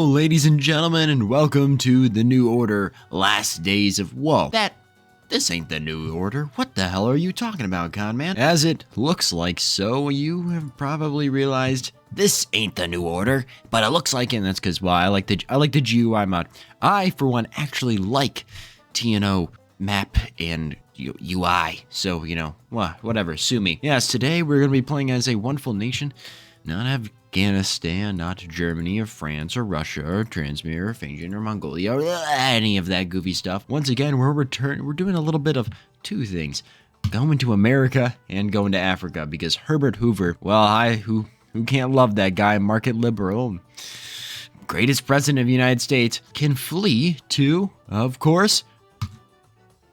Hello, ladies and gentlemen, and welcome to the New Order Last Days of... Whoa, this ain't the New Order. What the hell are you talking about, Conman? As it looks like so, you have probably realized this ain't the New Order, but it looks like it, and that's because, well, I like the GUI mod. I, for one, actually like TNO map and UI, so, you know, whatever, sue me. Yes, today we're going to be playing as a wonderful nation, not Afghanistan, not Germany or France or Russia or Transmir or Fangin or Mongolia or any of that goofy stuff. Once again, we're doing a little bit of two things. Going to America and going to Africa because Herbert Hoover, well, who can't love that guy, market liberal, greatest president of the United States, can flee to, of course,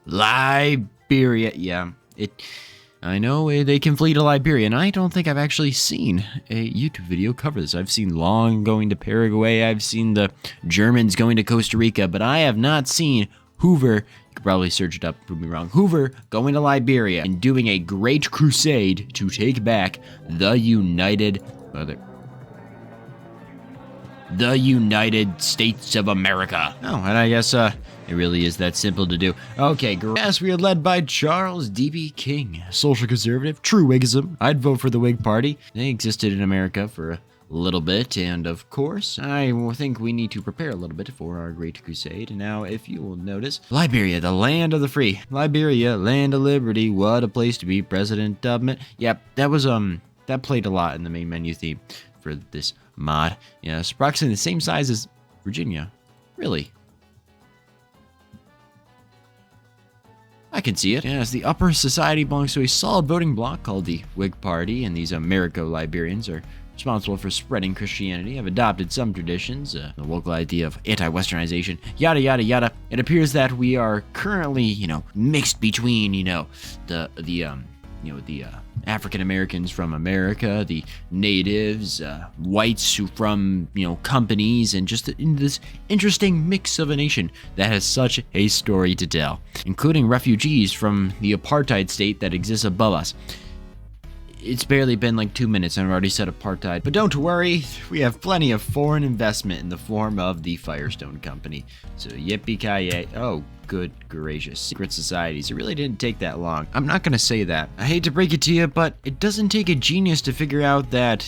Liberia. Yeah, I know they can flee to Liberia, and I don't think I've actually seen a YouTube video cover this. I've seen Long going to Paraguay, I've seen the Germans going to Costa Rica, but I have not seen Hoover, you could probably search it up, prove me wrong, Hoover going to Liberia and doing a great crusade to take back the United States of America. Oh, and I guess it really is that simple to do. Okay, yes, we are led by Charles D.B. King, social conservative, true Whigism. I'd vote for the Whig Party. They existed in America for a little bit, and of course, I think we need to prepare a little bit for our great crusade. Now, if you will notice, Liberia, the land of the free. Liberia, land of liberty. What a place to be, President Dubman. Yep, that was that played a lot in the main menu theme for this mod. Yeah, it's approximately the same size as Virginia. Really? I can see it. Yes, the upper society belongs to a solid voting bloc called the Whig Party, and these Americo-Liberians are responsible for spreading Christianity, have adopted some traditions, the local idea of anti-Westernization, yada, yada, yada. It appears that we are currently, mixed between, the African Americans from America, the natives, whites who from, companies, and just in this interesting mix of a nation that has such a story to tell, including refugees from the apartheid state that exists above us. It's barely been like 2 minutes and I've already said apartheid, but don't worry, we have plenty of foreign investment in the form of the Firestone Company. So yippee-ki-yay. Oh, good gracious. Secret societies. It really didn't take that long. I'm not gonna say that. I hate to break it to you, but it doesn't take a genius to figure out that,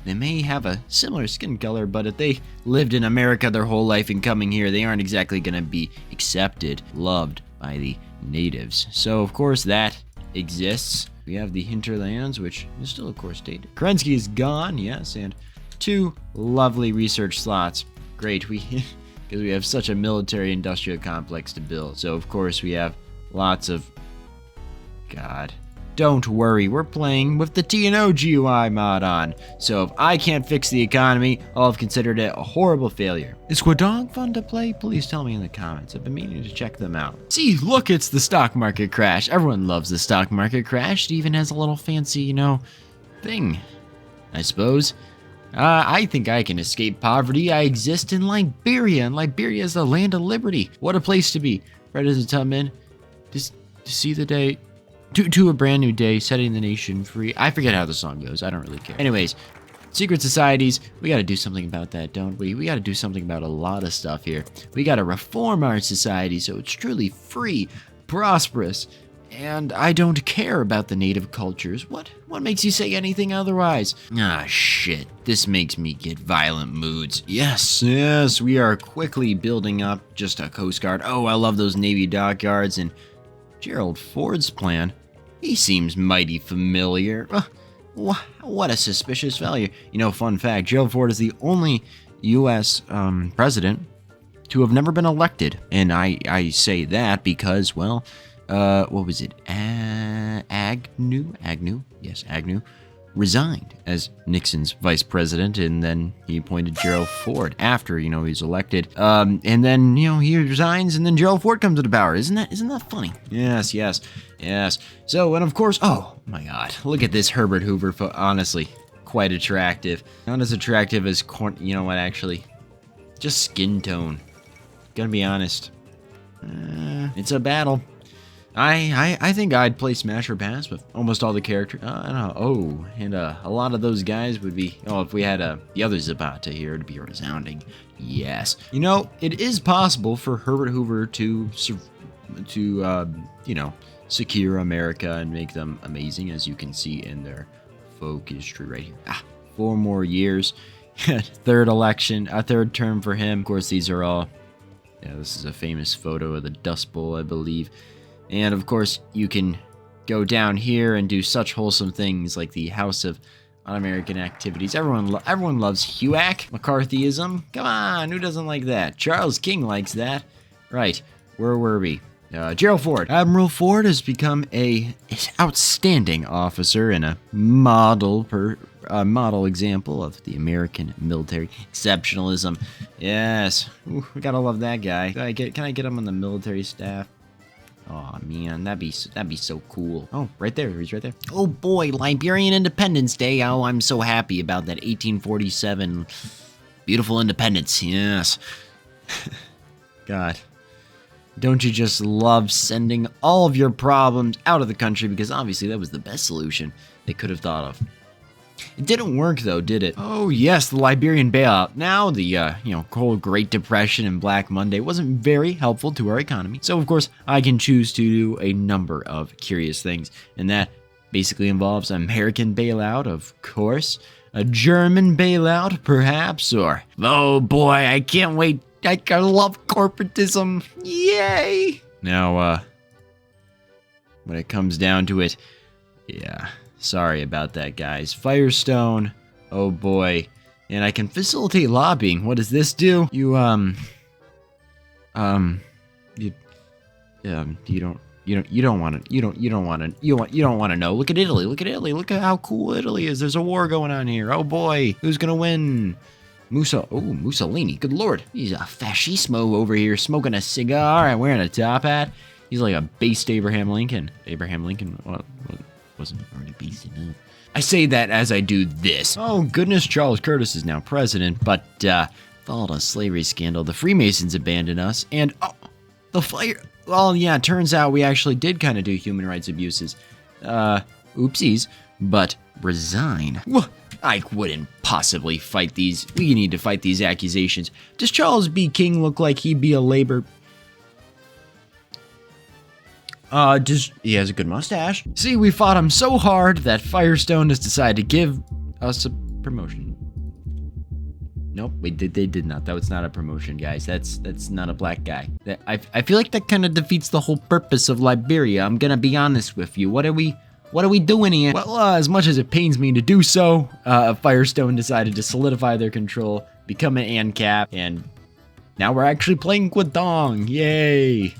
they may have a similar skin color, but if they lived in America their whole life and coming here, they aren't exactly gonna be accepted, loved by the natives. So, of course, that exists. We have the hinterlands, which is still, of course, dated. Kerensky is gone, yes, and 2 lovely research slots. Great, because we have such a military-industrial complex to build. So, of course, we have lots of... God. Don't worry, we're playing with the TNO GUI mod on. So if I can't fix the economy, I'll have considered it a horrible failure. Is Guadong fun to play? Please tell me in the comments. I've been meaning to check them out. See, look, it's the stock market crash. Everyone loves the stock market crash. It even has a little fancy, thing, I suppose. I think I can escape poverty. I exist in Liberia, and Liberia is the land of liberty. What a place to be. President Tubman, to see the day... To a brand new day, setting the nation free. I forget how the song goes. I don't really care. Anyways, secret societies, we got to do something about that, don't we? We got to do something about a lot of stuff here. We got to reform our society so it's truly free, prosperous, and I don't care about the native cultures. What makes you say anything otherwise? Ah, shit. This makes me get violent moods. Yes, we are quickly building up just a Coast Guard. Oh, I love those Navy dockyards, and Gerald Ford's plan. He seems mighty familiar. What a suspicious failure. Fun fact, Gerald Ford is the only U.S. president to have never been elected. And I say that because, well, what was it? Agnew? Yes, Agnew resigned as Nixon's vice president, and then he appointed Gerald Ford after, he was elected. And then, he resigns, and then Gerald Ford comes to power. Isn't that funny? Yes. So, and of course, oh my God, look at this Herbert Hoover, honestly, quite attractive. Not as attractive as actually, just skin tone. Gotta be honest. It's a battle. I think I'd play Smash or Pass with almost all the characters. I don't know. Oh, and a lot of those guys would be. Oh, if we had the other Zapata here, it'd be a resounding yes. You know, it is possible for Herbert Hoover to secure America and make them amazing, as you can see in their folk history right here. 4 more years, third election, a third term for him. Of course, these are all. Yeah, this is a famous photo of the Dust Bowl, I believe. And of course, you can go down here and do such wholesome things like the House of Un-American Activities. Everyone loves HUAC. McCarthyism. Come on, who doesn't like that? Charles King likes that. Right, where were we? Gerald Ford. Admiral Ford has become an outstanding officer and a model example of the American military exceptionalism. Yes, ooh, we gotta love that guy. Can I get him on the military staff? Oh man, that'd be so cool. Oh, right there, he's right there. Oh boy, Liberian Independence Day. Oh, I'm so happy about that 1847 beautiful independence. Yes. God. Don't you just love sending all of your problems out of the country? Because obviously that was the best solution they could have thought of. It didn't work though, did it? Oh yes, the Liberian bailout. Now the whole Great Depression and Black Monday wasn't very helpful to our economy. So of course I can choose to do a number of curious things, and that basically involves American bailout, of course, a German bailout perhaps, or oh boy, I can't wait. I love corporatism. Yay! Now, when it comes down to it, yeah, sorry about that, guys. Firestone, oh boy. And I can facilitate lobbying. What does this do? You don't want to know. Look at Italy. Look at Italy. Look at how cool Italy is. There's a war going on here. Oh boy, who's gonna win? Mussolini. Good lord. He's a fascismo over here smoking a cigar and wearing a top hat. He's like a based Abraham Lincoln. Abraham Lincoln wasn't already based enough. I say that as I do this. Oh goodness, Charles Curtis is now president, but followed a slavery scandal. The Freemasons abandoned us, and the fire. Well, yeah, turns out we actually did kind of do human rights abuses. Oopsies, but resign. I wouldn't possibly fight these. We need to fight these accusations. Does Charles B. King look like he'd be a labor? He has a good mustache. See, we fought him so hard that Firestone has decided to give us a promotion. Nope, they did not. That was not a promotion, guys. That's not a black guy. I feel like that kind of defeats the whole purpose of Liberia. I'm gonna be honest with you. What are we doing here? Well, as much as it pains me to do so, Firestone decided to solidify their control, become an ANCAP, and now we're actually playing Guadong. Yay!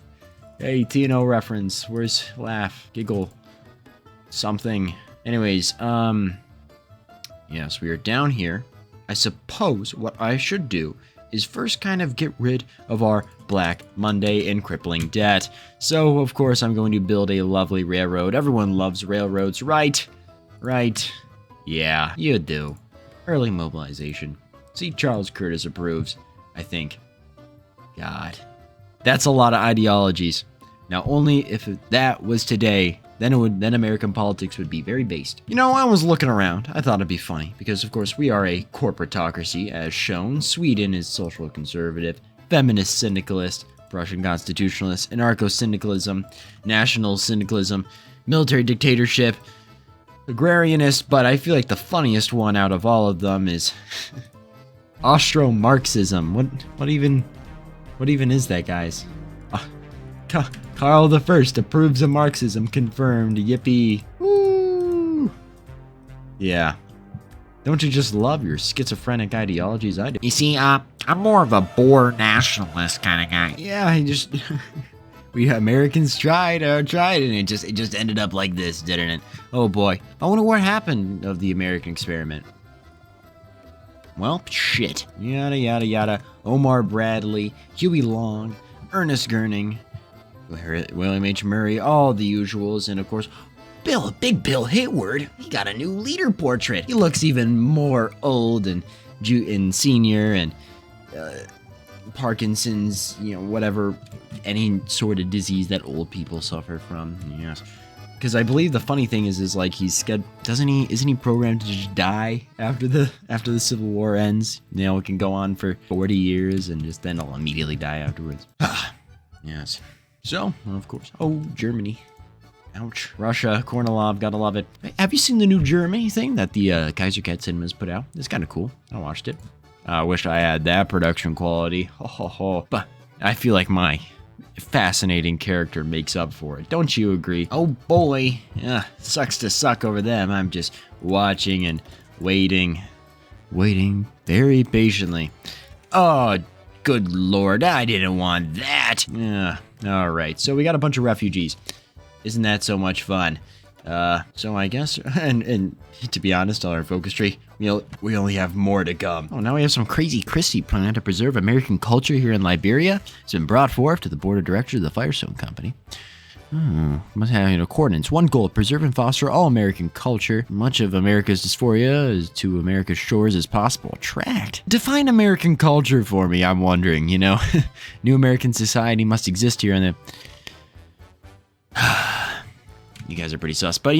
Hey, TNO reference. Where's laugh, giggle, something? Anyways, yes, we are down here. I suppose what I should do is first kind of get rid of our Black Monday and crippling debt. So, of course, I'm going to build a lovely railroad. Everyone loves railroads, right? Right. Yeah, you do. Early mobilization. See, Charles Curtis approves, I think. God. That's a lot of ideologies. Now, only if that was today, then American politics would be very based. You know, I was looking around. I thought it'd be funny, because of course we are a corporatocracy, as shown. Sweden is social conservative, feminist syndicalist, Prussian constitutionalist, anarcho-syndicalism, national syndicalism, military dictatorship, agrarianist, but I feel like the funniest one out of all of them is Austro-Marxism. What even is that, guys? Karl the First approves of Marxism, confirmed. Yippee. Woo! Yeah. Don't you just love your schizophrenic ideologies? I do. You see, I'm more of a Boer nationalist kind of guy. Yeah, we Americans tried and it just ended up like this, didn't it? Oh boy. I wonder what happened of the American experiment. Well, shit. Yada yada yada. Omar Bradley, Huey Long, Ernest Gurning, William H. Murray, all the usuals, and of course, Big Bill Hayward. He got a new leader portrait. He looks even more old and senior, and Parkinson's, whatever, any sort of disease that old people suffer from. Yes. Because I believe the funny thing is like isn't he programmed to just die after the Civil War ends? It can go on for 40 years and just then he'll immediately die afterwards. Yes. So, of course. Oh, Germany. Ouch. Russia, Kornilov, gotta love it. Have you seen the new Germany thing that the Kaiserredux Cinemas put out? It's kind of cool. I watched it. I wish I had that production quality. But I feel like my fascinating character makes up for it. Don't you agree? Oh boy. Sucks to suck over them. I'm just watching and waiting very patiently. Oh, good lord. I didn't want that. Yeah. All right. So we got a bunch of refugees. Isn't that so much fun? So I guess, and to be honest, on our focus tree, we only have more to come. Oh, now we have some crazy Christie plan to preserve American culture here in Liberia. It's been brought forth to the board of directors of the Firestone Company. Must have coordinates. One goal: preserve and foster all American culture. Much of America's dysphoria is to America's shores as possible. Tract. Define American culture for me. I'm wondering. New American society must exist here in the. You guys are pretty sus. But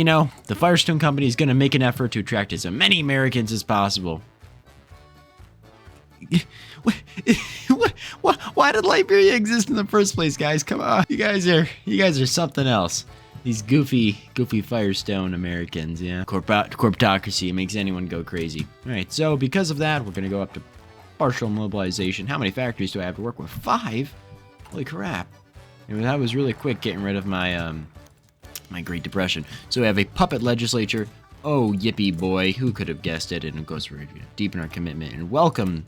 the Firestone Company is going to make an effort to attract as many Americans as possible. Why did Liberia exist in the first place, guys? Come on. You guys are something else. These goofy Firestone Americans, yeah. Corporatocracy makes anyone go crazy. All right, so because of that, we're going to go up to partial mobilization. How many factories do I have to work with? 5? Holy crap. That was really quick getting rid of my my Great Depression. So we have a puppet legislature. Oh, yippee boy. Who could have guessed it? And of course, we're deepen our commitment and welcome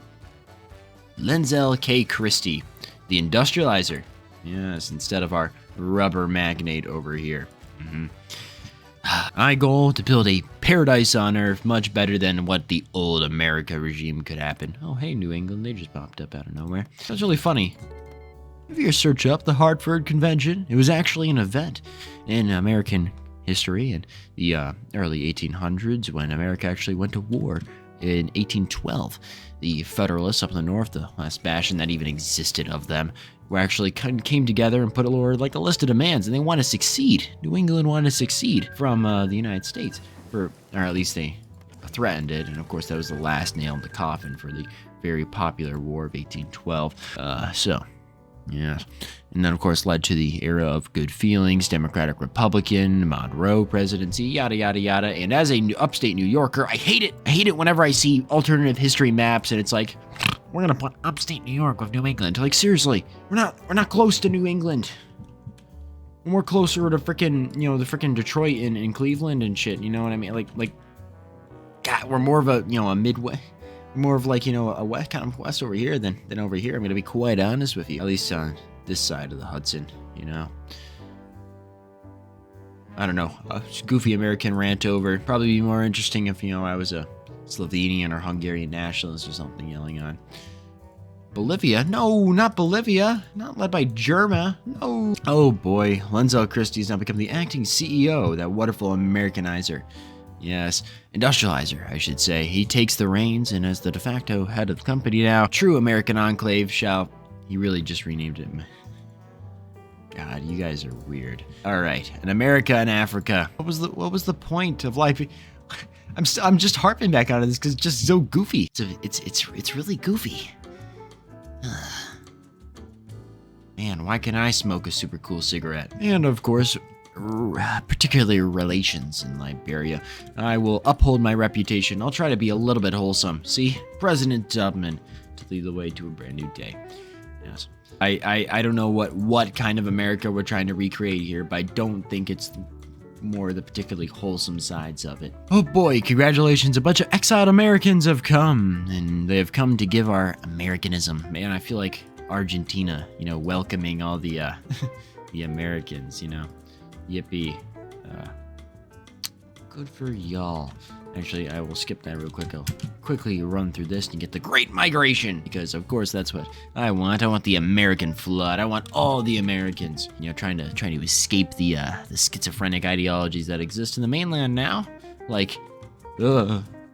Lenzel K. Christie, the industrializer. Yes, instead of our rubber magnate over here. I goal to build a paradise on Earth much better than what the old America regime could happen. Oh, hey, New England. They just popped up out of nowhere. That's really funny. If you search up the Hartford Convention, it was actually an event in American history in the early 1800s when America actually went to war in 1812. The Federalists up in the north, the last bastion that even existed of them, were actually came together and put a list of demands, and they want to succeed. New England wanted to succeed from the United States, or at least they threatened it, and of course that was the last nail in the coffin for the very popular War of 1812. Yeah, and then of course led to the era of good feelings, Democratic Republican, Monroe presidency, yada yada yada. And as a upstate New Yorker, I hate it. I hate it whenever I see alternative history maps and it's like, we're gonna put upstate New York with New England. Like seriously, we're not close to New England. We're closer to frickin', the frickin' Detroit and Cleveland and shit. You know what I mean? Like, God, we're more of a Midwest. More of a west kind of west over here than over here. I'm gonna be quite honest with you. At least on this side of the Hudson, I don't know. A goofy American rant over. Probably be more interesting if I was a Slovenian or Hungarian nationalist or something yelling on. Bolivia? No, not Bolivia. Not led by Germa. No. Oh boy, Lenzel Christie's now become the acting CEO. That wonderful Americanizer. Yes, industrializer, I should say. He takes the reins, and as the de facto head of the company now, true American enclave shall... He really just renamed it. God, you guys are weird. All right, an America and Africa. What was the point of life? I'm just harping back on this because it's just so goofy. It's really goofy. Man, why can't I smoke a super cool cigarette? And of course, particularly relations in Liberia. I will uphold my reputation. I'll try to be a little bit wholesome. See? President Tubman to lead the way to a brand new day. Yes. I don't know what kind of America we're trying to recreate here, but I don't think it's more the particularly wholesome sides of it. Oh boy, congratulations. A bunch of exiled Americans have come, and they have come to give our Americanism. Man, I feel like Argentina, welcoming all the the Americans, Yippee. Good for y'all. Actually, I will skip that real quick. I'll quickly run through this and get the Great Migration, because of course that's what I want. I want the American flood. I want all the Americans, trying to escape the schizophrenic ideologies that exist in the mainland now. Like,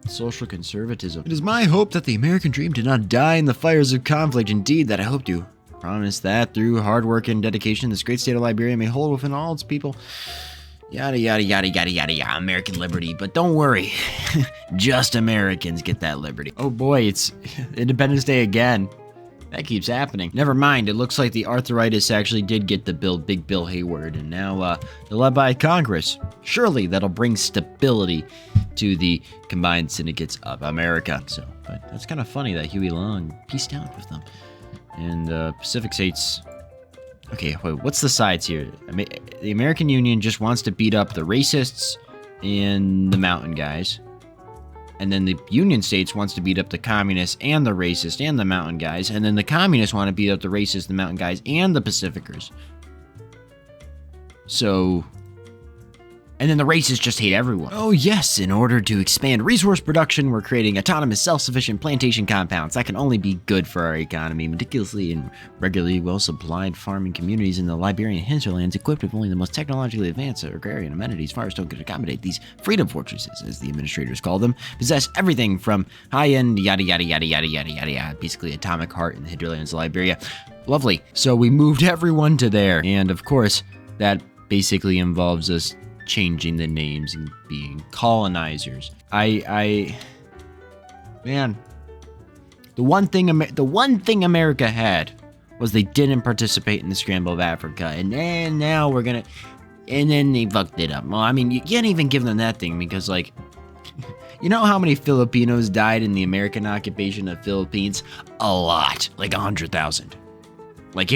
social conservatism. It is my hope that the American dream did not die in the fires of conflict. Indeed, that I hope to promise that through hard work and dedication, this great state of Liberia may hold within all its people. Yada, yada, yada, yada, yada, yada, American liberty. But don't worry, just Americans get that liberty. Oh boy, it's Independence Day again. That keeps happening. Never mind, it looks like the arthritis actually did get the Big Bill Hayward, and now they're led by Congress. Surely that'll bring stability to the combined syndicates of America. So, but that's kind of funny that Huey Long peaced out with them. And Pacific states... Okay, wait, what's the sides here? The American Union just wants to beat up the racists and the mountain guys. And then the Union States wants to beat up the communists and the racists and the mountain guys. And then the communists want to beat up the racists, the mountain guys, and the Pacificers. So... And then the racists just hate everyone. Oh yes, in order to expand resource production, we're creating autonomous, self-sufficient plantation compounds. That can only be good for our economy. Meticulously and regularly well-supplied farming communities in the Liberian hinterlands, equipped with only the most technologically advanced agrarian amenities, Firestone could accommodate these freedom fortresses, as the administrators call them, possess everything from high-end yada yada yada yada yada yada yada, basically atomic heart in the hinterlands of Liberia. Lovely. So we moved everyone to there, and of course, that basically involves us changing the names and being colonizers. Man, the one thing America had was they didn't participate in the scramble of Africa, and then now we're gonna, and then they fucked it up. Well, I mean, you can't even give them that thing because, like, you know how many Filipinos died in the American occupation of Philippines? A lot, like 100,000. Like,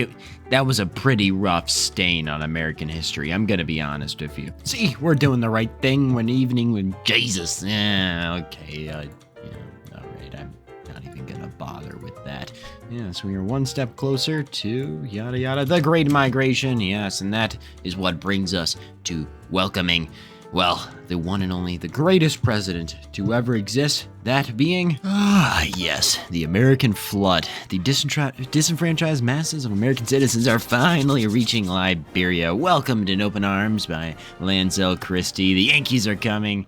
that was a pretty rough stain on American history, I'm gonna be honest with you. See, we're doing the right thing one evening with Jesus. Okay, alright, I'm not even gonna bother with that. Yeah, so we are one step closer to yada yada, the Great Migration, yes, and that is what brings us to welcoming, well, the one and only, the greatest president to ever exist, that being, yes, the American flood. The disenfranchised masses of American citizens are finally reaching Liberia, welcomed in open arms by Lancel Christie. The Yankees are coming.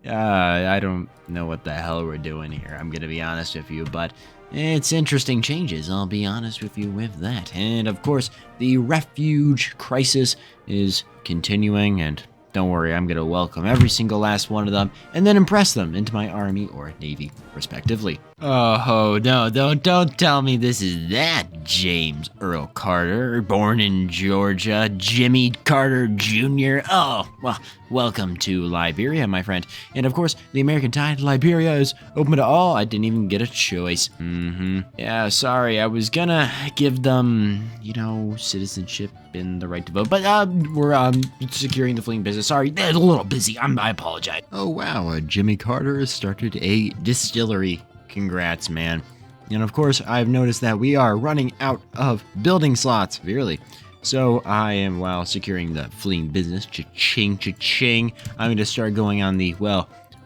I don't know what the hell we're doing here, I'm gonna be honest with you, but it's interesting changes, I'll be honest with you with that. And of course, the refuge crisis is continuing, and don't worry, I'm going to welcome every single last one of them and then impress them into my army or navy, respectively. Oh, no, don't tell me this is that James Earl Carter, born in Georgia, Jimmy Carter Jr. Oh, well, welcome to Liberia, my friend. And of course, the American tide, Liberia is open to all. I didn't even get a choice. Yeah, sorry, I was gonna give them, citizenship and the right to vote, but we're securing the fleeing business. Sorry, a little busy. I apologize. Oh, wow, Jimmy Carter has started a distillery. Congrats, man. And of course, I've noticed that we are running out of building slots, severely. So I am, while securing the fleeing business, cha-ching, cha-ching, I'm going to start going on the,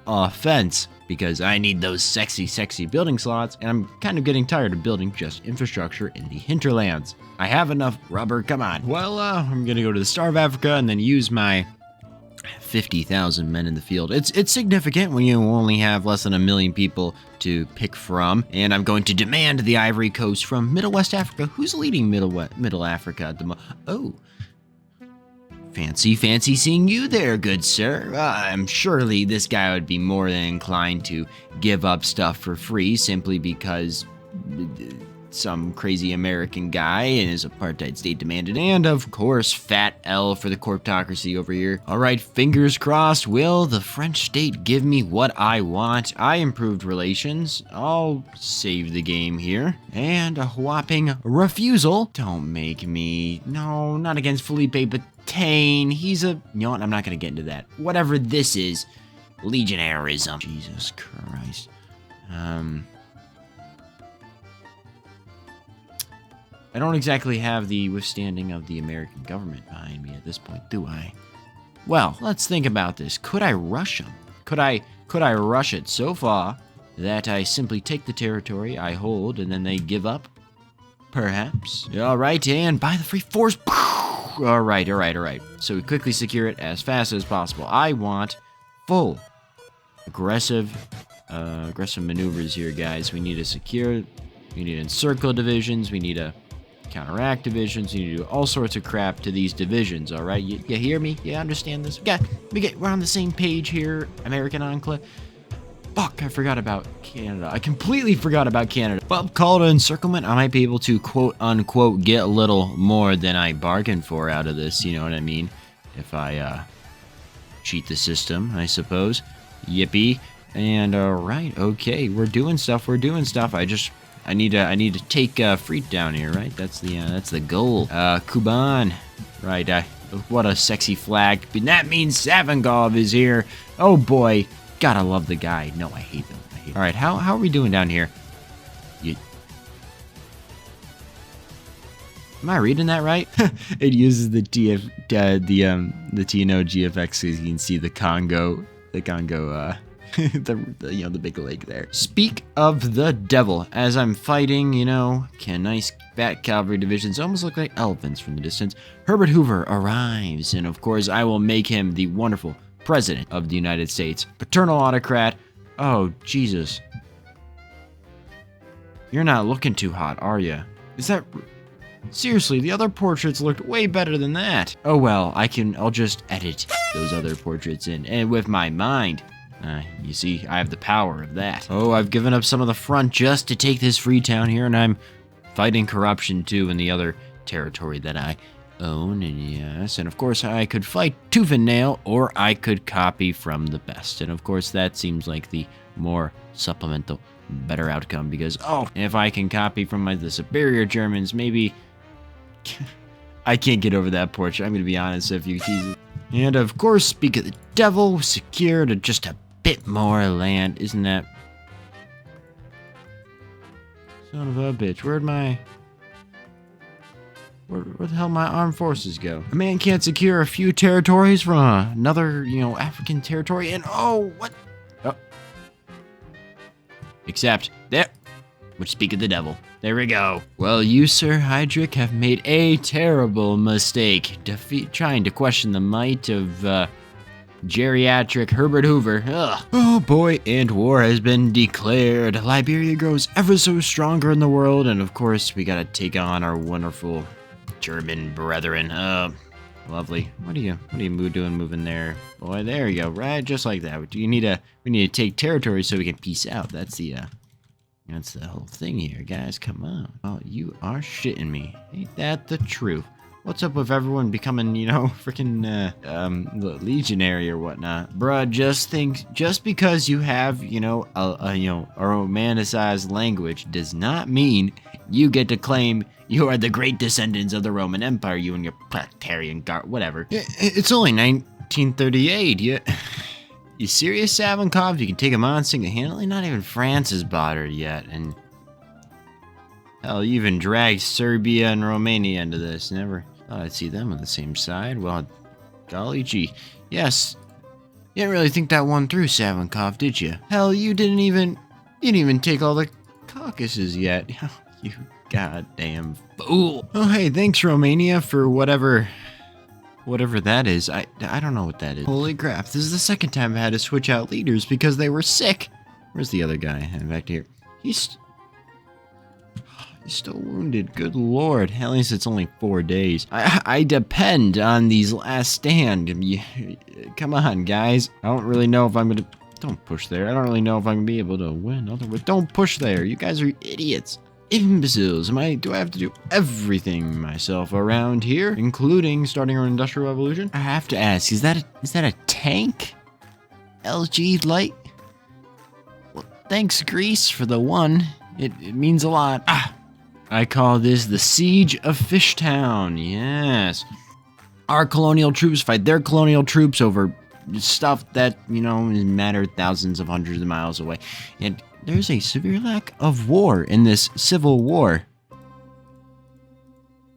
offense, because I need those sexy, sexy building slots, and I'm kind of getting tired of building just infrastructure in the hinterlands. I have enough rubber, come on. Well, I'm going to go to the Star of Africa and then use my 50,000 men in the field. It's significant when you only have less than 1 million people to pick from, and I'm going to demand the Ivory Coast from Middle West Africa. Who's leading Middle Africa at the moment? Oh, fancy seeing you there, good sir. I'm surely this guy would be more than inclined to give up stuff for free simply because some crazy American guy in his apartheid state demanded, and of course, fat L for the corptocracy over here. All right, fingers crossed, will the French state give me what I want? I improved relations. I'll save the game here. And a whopping refusal. Don't make me, no, not against Felipe Bataine. He's a, you know what, I'm not gonna get into that. Whatever this is, legionnarism. Jesus Christ. I don't exactly have the withstanding of the American government behind me at this point, do I? Well, let's think about this. Could I rush them? Could I rush it so far that I simply take the territory I hold and then they give up? Perhaps. All right, and by the free force. All right. So we quickly secure it as fast as possible. I want full aggressive maneuvers here, guys. We need to secure, we need to encircle divisions, we need to counteract divisions, we need to do all sorts of crap to these divisions, all right? You hear me? You understand this? We're on the same page here, American Enclave. Fuck, I forgot about Canada. I completely forgot about Canada. Well, call it encirclement. I might be able to, quote unquote, get a little more than I bargained for out of this, you know what I mean? If I, cheat the system, I suppose. Yippee. And, right, okay, we're doing stuff. I need to take, Freet down here, right? That's the goal. Kuban. Right, what a sexy flag. That means Savangov is here. Oh, boy. Gotta love the guy. No, I hate them. All right, how are we doing down here? Am I reading that right? It uses the TNO GFX so you can see the Congo, the big lake there. Speak of the devil, as I'm fighting, nice fat cavalry divisions almost look like elephants from the distance. Herbert Hoover arrives, and of course I will make him the wonderful President of the United States. Paternal autocrat. Oh, Jesus. You're not looking too hot, are you? Is that... Seriously, the other portraits looked way better than that. Oh well, I'll just edit those other portraits in, and with my mind. You see, I have the power of that. Oh, I've given up some of the front just to take this free town here, and I'm fighting corruption too in the other territory that I own, and yes, and of course I could fight tooth and nail, or I could copy from the best, and of course that seems like the more supplemental, better outcome, because, if I can copy from the superior Germans, maybe... I can't get over that portrait, I'm gonna be honest if you tease it. And of course, speak of the devil, secured just a bit more land, isn't that... Son of a bitch, where the hell my armed forces go? A man can't secure a few territories from another, African territory, and what? Oh. Except, there, which speak of the devil. There we go. Well, you, Sir Heydrich, have made a terrible mistake. Trying to question the might of, geriatric Herbert Hoover. Ugh. Oh boy, and war has been declared. Liberia grows ever so stronger in the world, and of course, we gotta take on our wonderful German brethren. Lovely. What are you doing moving there? Boy, there you go. Right, just like that. We need to take territory so we can peace out. That's the whole thing here, guys. Come on. Oh, you are shitting me. Ain't that the truth? What's up with everyone becoming, freaking, legionary or whatnot? Bruh, just because you have, a romanticized language does not mean you get to claim you are the great descendants of the Roman Empire, you and your Praetorian guard, whatever. It's only 1938. You serious, Savankov? You can take him on single-handedly? Not even France has bought her yet, and... Hell, you even dragged Serbia and Romania into this. Never thought I'd see them on the same side. Well, golly gee. Yes. You didn't really think that one through, Savankov, did you? Hell, you didn't even take all the Caucasus yet. You goddamn fool. Oh, hey, thanks, Romania, for whatever that is. I don't know what that is. Holy crap, this is the second time I had to switch out leaders because they were sick. Where's the other guy? Back here. He's still wounded. Good lord. At least it's only 4 days. I depend on these last stand. Come on, guys. I don't really know if I'm gonna... Don't push there. I don't really know if I'm gonna be able to win. Don't push there. You guys are idiots. Imbeciles. Do I have to do everything myself around here, including starting our industrial revolution? I have to ask, is that a tank? LG light? Well, thanks, Greece, for the one. It means a lot. I call this the Siege of Fishtown. Yes. Our colonial troops fight their colonial troops over stuff that, mattered thousands of hundreds of miles away. And there's a severe lack of war in this civil war.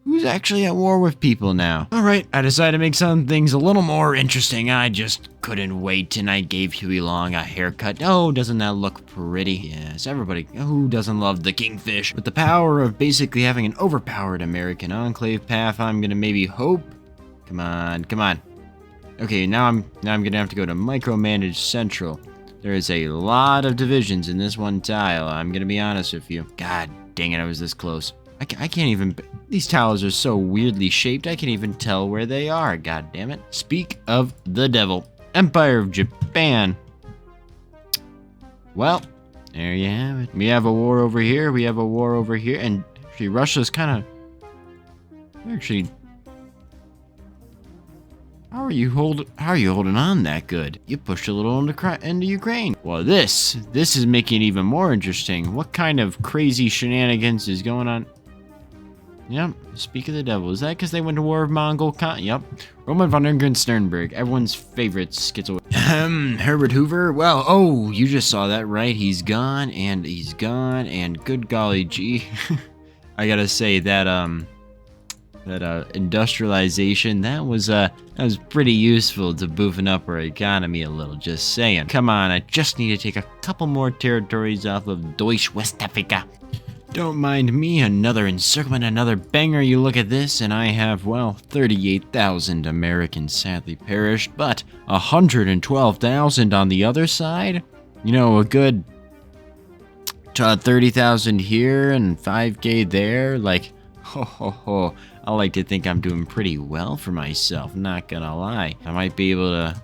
Who's actually at war with people now? Alright, I decided to make some things a little more interesting. I just couldn't wait, and I gave Huey Long a haircut. Oh, doesn't that look pretty? Yes, everybody, who doesn't love the Kingfish? With the power of basically having an overpowered American Enclave path, I'm gonna maybe hope... Come on. Okay, now I'm gonna have to go to micromanage Central. There is a lot of divisions in this one tile. I'm gonna be honest with you. God dang it, I was this close. I can't even... These tiles are so weirdly shaped, I can't even tell where they are. God damn it. Speak of the devil. Empire of Japan. Well, there you have it. We have a war over here. We have a war over here. And actually, Russia's kind of... Actually... How are you holding on that good? You pushed a little into Ukraine. Well, this is making it even more interesting. What kind of crazy shenanigans is going on? Yep, speak of the devil. Is that because they went to war with Mongol Yep. Roman von Sternberg, everyone's favorite schizo... Herbert Hoover? Well, oh, you just saw that, right? He's gone, and good golly gee. I gotta say that, industrialization, that was pretty useful to boofing up our economy a little, just saying. Come on, I just need to take a couple more territories off of Deutsch West Africa. Don't mind me, another encirclement, another banger. You look at this, and I have, well, 38,000 Americans sadly perished, but 112,000 on the other side? You know, a good 30,000 here and 5K there, like, ho ho ho. I like to think I'm doing pretty well for myself, not gonna lie. I might be able to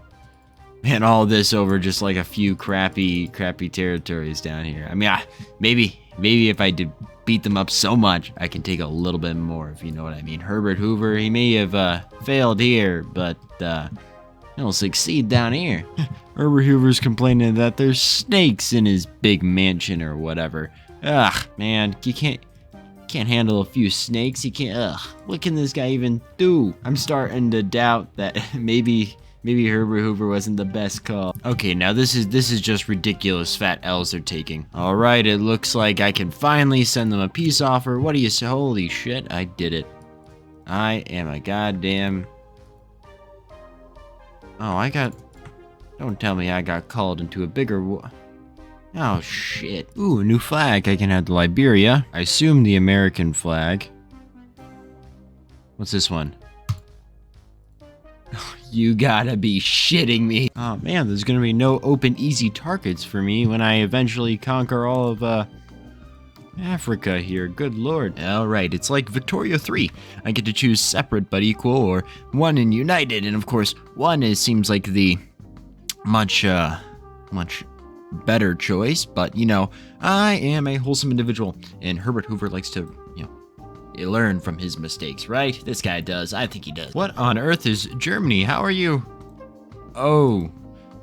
hand all this over just like a few crappy territories down here. I mean, maybe if I did beat them up so much, I can take a little bit more, if you know what I mean. Herbert Hoover, he may have failed here, but he'll succeed down here. Herbert Hoover's complaining that there's snakes in his big mansion or whatever. Ugh, man, you can't handle a few snakes. He can't. Ugh, what can this guy even do? I'm starting to doubt that maybe Herbert Hoover wasn't the best call. Okay, now this is just ridiculous fat L's they're taking. All right, it looks like I can finally send them a peace offer. What do you say? Holy shit, I did it. I am a goddamn... Oh, don't tell me I got called into a bigger war. Oh, shit. Ooh, a new flag. I can add the Liberia. I assume the American flag. What's this one? You gotta be shitting me. Oh, man, there's gonna be no open, easy targets for me when I eventually conquer all of, Africa here. Good lord. Alright, it's like Victoria 3. I get to choose separate but equal, or one and united, and of course, one seems like the much better choice, but you know, I am a wholesome individual, and Herbert Hoover likes to, you know, learn from his mistakes, right? This guy does. I think he does. What on earth is Germany? How are you? Oh,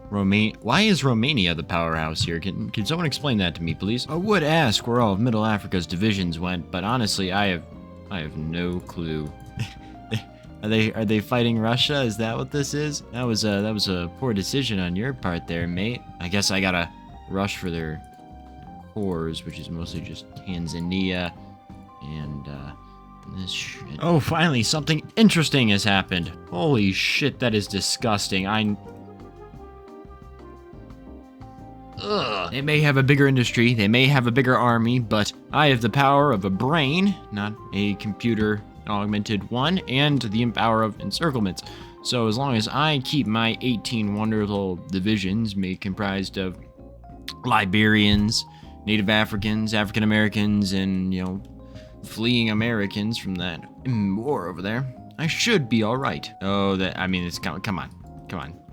why is Romania the powerhouse here? Can someone explain that to me, please? I would ask where all of Middle Africa's divisions went, but honestly, I have no clue. Are they fighting Russia? Is that what this is? That was a poor decision on your part there, mate. I guess I gotta rush for their cores, which is mostly just Tanzania and this shit. Oh, finally something interesting has happened. Holy shit, that is disgusting. Ugh. They may have a bigger industry, they may have a bigger army, but I have the power of a brain, not a computer augmented one, and the power of encirclements. So as long as I keep my 18 wonderful divisions comprised of Liberians, Native Africans, African Americans, and, you know, fleeing Americans from that war over there, I should be all right. Oh, it's come on.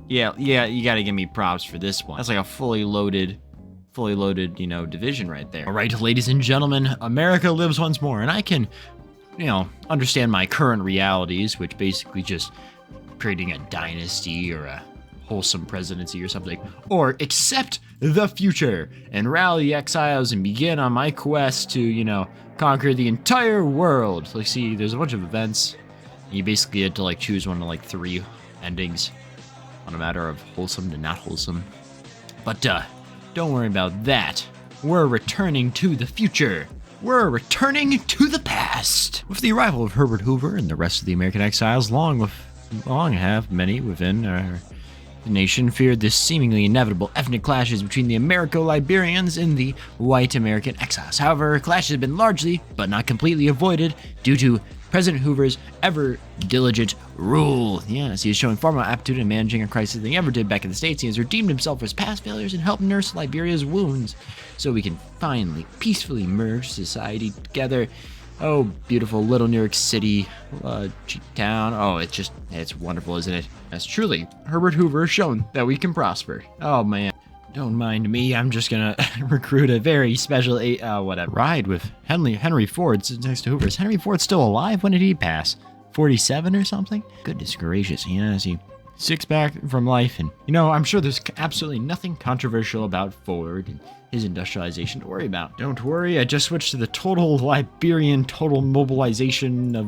Yeah, you gotta give me props for this one. That's like a fully loaded, you know, division right there. All right, ladies and gentlemen, America lives once more, and I can, you know, understand my current realities, which basically just creating a dynasty or a wholesome presidency or something, or accept the future and rally exiles and begin on my quest to, you know, conquer the entire world. Like, see, there's a bunch of events. And you basically had to, like, choose one of, like, 3 endings on a matter of wholesome to not wholesome. But, don't worry about that. We're returning to the future. We're returning to the past. With the arrival of Herbert Hoover and the rest of the American exiles, long have many within our nation feared this seemingly inevitable ethnic clashes between the Americo-Liberians and the white American exiles. However, clashes have been largely, but not completely avoided due to President Hoover's ever diligent rule. Yes, he is showing far more aptitude in managing a crisis than he ever did back in the States. He has redeemed himself for his past failures and helped nurse Liberia's wounds so we can finally peacefully merge society together. Oh, beautiful little New York City town. Oh, it's wonderful, isn't it? That's truly Herbert Hoover has shown that we can prosper. Oh, man. Don't mind me. I'm just gonna recruit a very special whatever. Ride with Henry Ford next to Hoover. Is Henry Ford still alive? When did he pass? 47 or something? Goodness gracious. Yes, he six-pack from life. And, I'm sure there's absolutely nothing controversial about Ford and his industrialization to worry about. Don't worry, I just switched to the total Liberian total mobilization of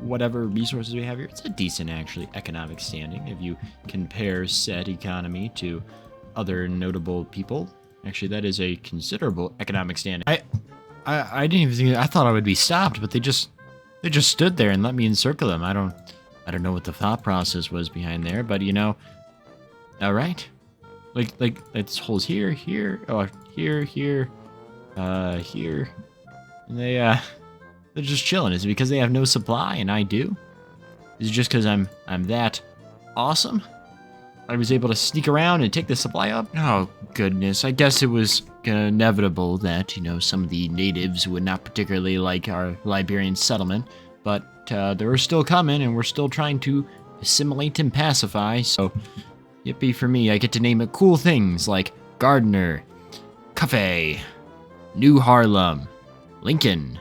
whatever resources we have here. It's a decent, actually, economic standing if you compare said economy to other notable people. Actually, that is a considerable economic standing. I didn't even think. I thought I would be stopped, but they just stood there and let me encircle them. I don't know what the thought process was behind there, but all right. Like it's holes here, oh, here, here, and they're just chilling. Is it because they have no supply and I do? Is it just because I'm that awesome? I was able to sneak around and take the supply up? Oh, goodness. I guess it was inevitable that, some of the natives would not particularly like our Liberian settlement, but they were still coming and we're still trying to assimilate and pacify, so yippee for me. I get to name it cool things like Gardner, Cafe, New Harlem, Lincoln,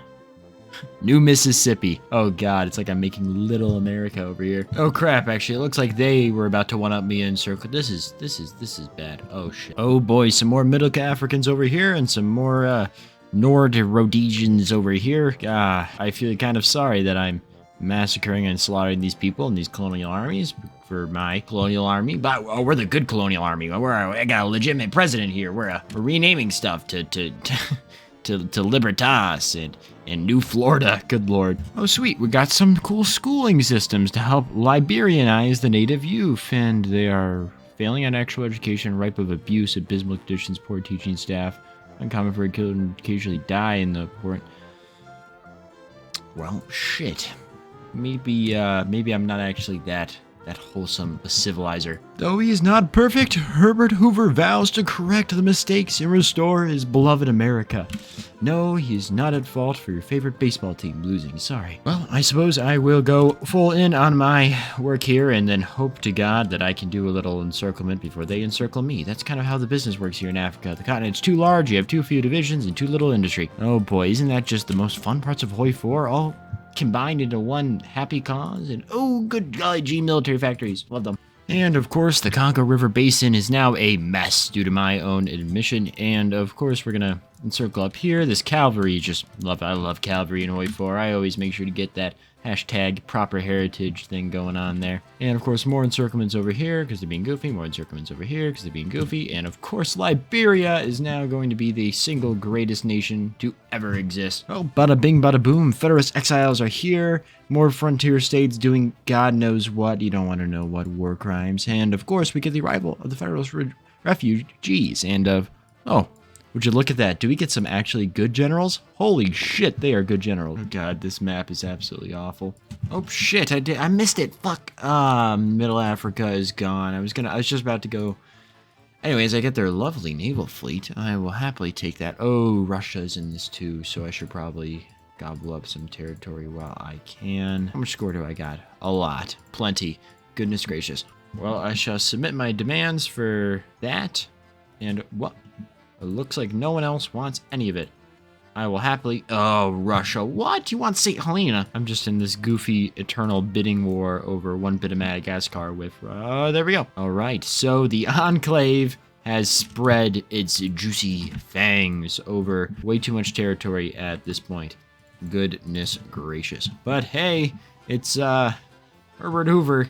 New Mississippi. Oh god, it's like I'm making little America over here. Oh crap, actually, it looks like they were about to one-up me in circle. This is bad. Oh shit. Oh boy, some more Middle Africans over here and some more Nord Rhodesians over here. I feel kind of sorry that I'm massacring and slaughtering these people and these colonial armies for my colonial army. But we're the good colonial army. I got a legitimate president here. We're renaming stuff to Libertas and New Florida. Good lord. Oh sweet, we got some cool schooling systems to help Liberianize the native youth, and they are failing on actual education, ripe of abuse, abysmal conditions, poor teaching staff, uncommon for a killer to occasionally die in the port. Well, shit. Maybe I'm not actually that wholesome a civilizer. Though he is not perfect, Herbert Hoover vows to correct the mistakes and restore his beloved America. No, he is not at fault for your favorite baseball team losing, sorry. Well, I suppose I will go full in on my work here and then hope to God that I can do a little encirclement before they encircle me. That's kind of how the business works here in Africa. The continent's too large, you have too few divisions and too little industry. Oh boy, isn't that just the most fun parts of Hoi4? All combined into one happy cause, and oh good golly gee, military factories, love them. And of course the Congo River Basin is now a mess due to my own admission, and of course we're gonna encircle up here. This cavalry, I love cavalry in Hoi4. I always make sure to get that hashtag proper heritage thing going on there. And of course more encirclements over here because they're being goofy, more encirclements over here because they're being goofy, and of course Liberia is now going to be the single greatest nation to ever exist. Oh, bada bing bada boom, Federalist exiles are here, more frontier states doing God knows what, you don't want to know what war crimes, and of course we get the arrival of the Federalist refugees, and oh, would you look at that? Do we get some actually good generals? Holy shit, they are good generals. Oh god, this map is absolutely awful. Oh shit, I missed it. Fuck. Middle Africa is gone. I was just about to go. Anyways, I get their lovely naval fleet. I will happily take that. Oh, Russia's in this too, so I should probably gobble up some territory while I can. How much score do I got? A lot. Plenty. Goodness gracious. Well, I shall submit my demands for that. And what? It looks like no one else wants any of it. I will happily... Oh, Russia. What? You want St. Helena? I'm just in this goofy eternal bidding war over one bit of Madagascar with... there we go. All right. So the Enclave has spread its juicy fangs over way too much territory at this point. Goodness gracious. But hey, it's Herbert Hoover.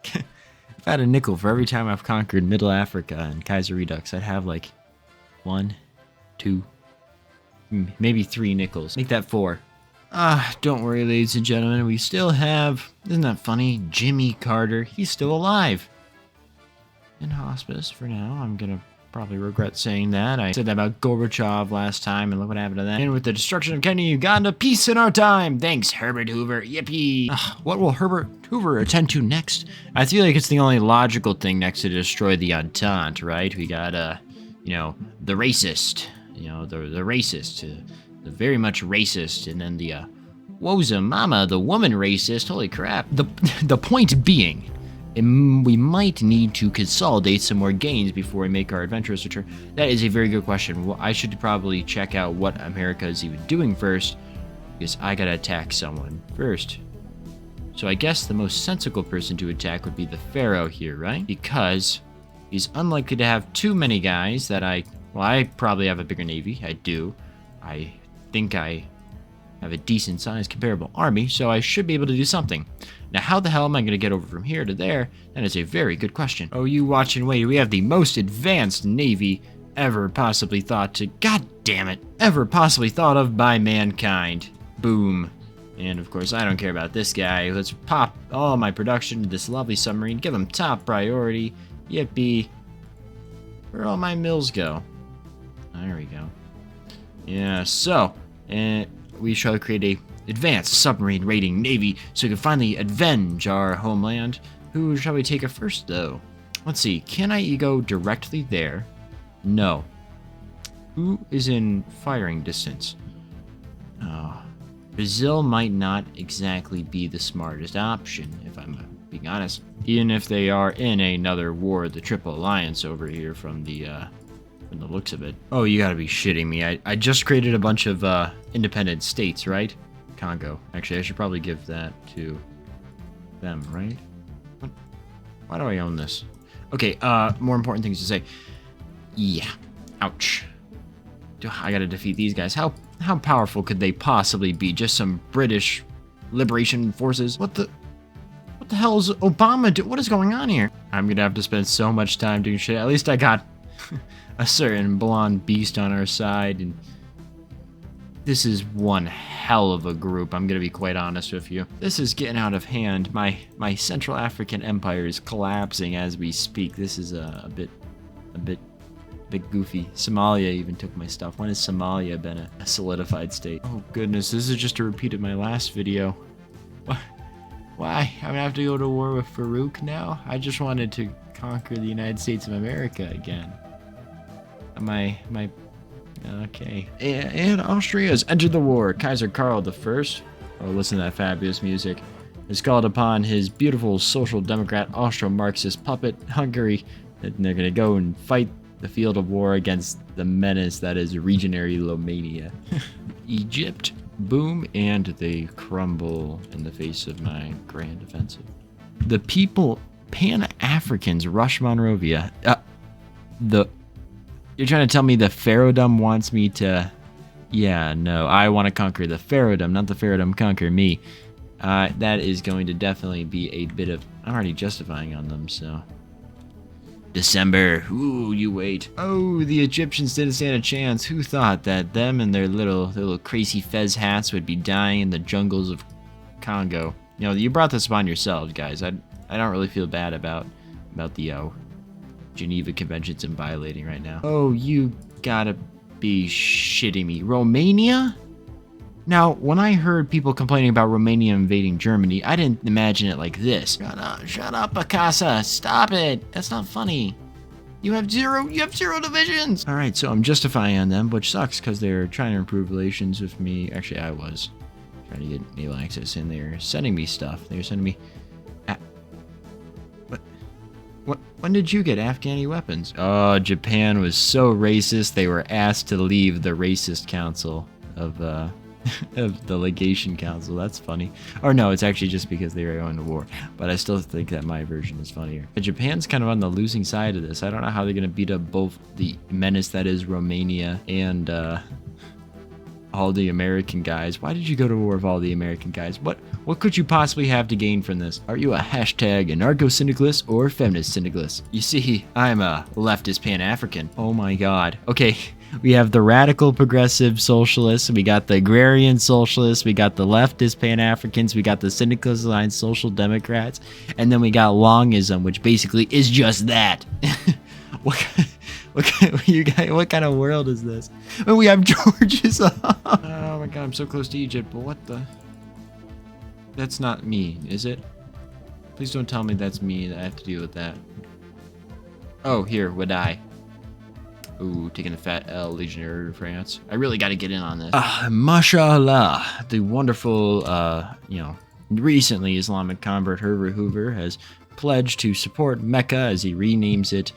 If I had a nickel for every time I've conquered Middle Africa and Kaiserredux, I'd have like 1, 2, maybe 3 nickels. Make that 4. Don't worry, ladies and gentlemen. We still have, isn't that funny, Jimmy Carter. He's still alive. In hospice for now. I'm gonna probably regret saying that. I said that about Gorbachev last time, and look what happened to that. And with the destruction of Kennedy, Uganda, peace in our time. Thanks, Herbert Hoover. Yippee. What will Herbert Hoover attend to next? I feel like it's the only logical thing next to destroy the Entente, right? We got, you know, the racist. You know, the racist. The very much racist. And then the, Woza Mama, the woman racist. Holy crap. The point being, we might need to consolidate some more gains before we make our adventurous return. That is a very good question. Well, I should probably check out what America is even doing first, because I gotta attack someone first. So I guess the most sensible person to attack would be the Pharaoh here, right? Because he's unlikely to have too many guys that I probably have a bigger navy. I do. I think I have a decent sized comparable army, so I should be able to do something. Now, how the hell am I going to get over from here to there? That is a very good question. Oh, you watch and wait. We have the most advanced navy ever possibly thought to, god damn it, ever possibly thought of by mankind. Boom. And of course, I don't care about this guy. Let's pop all my production to this lovely submarine. Give him top priority. Yippee. Where'd all my mills go? There we go. Yeah, so, we shall create a advanced submarine raiding navy so we can finally avenge our homeland. Who shall we take it first, though? Let's see. Can I go directly there? No. Who is in firing distance? Oh, Brazil might not exactly be the smartest option, if I'm being honest. Even if they are in another war, the Triple Alliance over here from the looks of it. Oh, you gotta be shitting me. I just created a bunch of independent states, right? Congo. Actually, I should probably give that to them, right? Why do I own this? Okay, more important things to say. Yeah. Ouch. I gotta defeat these guys. How powerful could they possibly be? Just some British liberation forces? What the hell is Obama doing? What is going on here? I'm gonna have to spend so much time doing shit. At least I got a certain blonde beast on our side, and this is one hell of a group, I'm gonna be quite honest with you. This is getting out of hand. My Central African empire is collapsing as we speak. This is a bit goofy. Somalia even took my stuff. When has Somalia been a solidified state? Oh goodness, this is just a repeat of my last video. Why? I'm gonna have to go to war with Farouk now? I just wanted to conquer the United States of America again. Okay. And Austria has entered the war. Kaiser Karl I, oh, listen to that fabulous music, has called upon his beautiful social democrat Austro-Marxist puppet, Hungary, and they're going to go and fight the field of war against the menace that is regionary Romania. Egypt, boom, and they crumble in the face of my grand offensive. The people, Pan-Africans, rush Monrovia. You're trying to tell me the Pharaohdom wants me to... Yeah, no, I want to conquer the Pharaohdom, not the Pharaohdom conquer me. That is going to definitely be a bit of... I'm already justifying on them, so... December. Ooh, you wait. Oh, the Egyptians didn't stand a chance. Who thought that them and their little crazy fez hats would be dying in the jungles of Congo? You know, you brought this upon yourselves, guys. I don't really feel bad about the Geneva Conventions I'm violating right now. Oh, you gotta be shitting me. Romania? Now, when I heard people complaining about Romania invading Germany, I didn't imagine it like this. Shut up, Akasa. Stop it. That's not funny. You have zero divisions. All right, so I'm justifying on them, which sucks because they're trying to improve relations with me. Actually, I was trying to get naval access, and they're sending me stuff. They're sending me... When did you get Afghani weapons? Oh, Japan was so racist, they were asked to leave the racist council of the legation council. That's funny. Or no, it's actually just because they were going to war. But I still think that my version is funnier. But Japan's kind of on the losing side of this. I don't know how they're going to beat up both the menace that is Romania and all the American guys. Why did you go to war with all the American guys? What could you possibly have to gain from this? Are you a hashtag anarcho-syndicalist or feminist syndicalist? You see, I'm a leftist Pan-African. Oh my god. Okay, we have the radical progressive socialists, we got the agrarian socialists, we got the leftist Pan-Africans, we got the syndicalist aligned social democrats, and then we got longism, which basically is just that. What You guys, what kind of world is this? Oh, we have George's. Oh my god, I'm so close to Egypt, but what the? That's not me, is it? Please don't tell me that's me that I have to deal with that. Oh, here, would I? Ooh, taking a fat L, Legionnaire of France. I really got to get in on this. Mashallah, the wonderful, recently Islamic convert Herbert Hoover has pledged to support Mecca as he renames it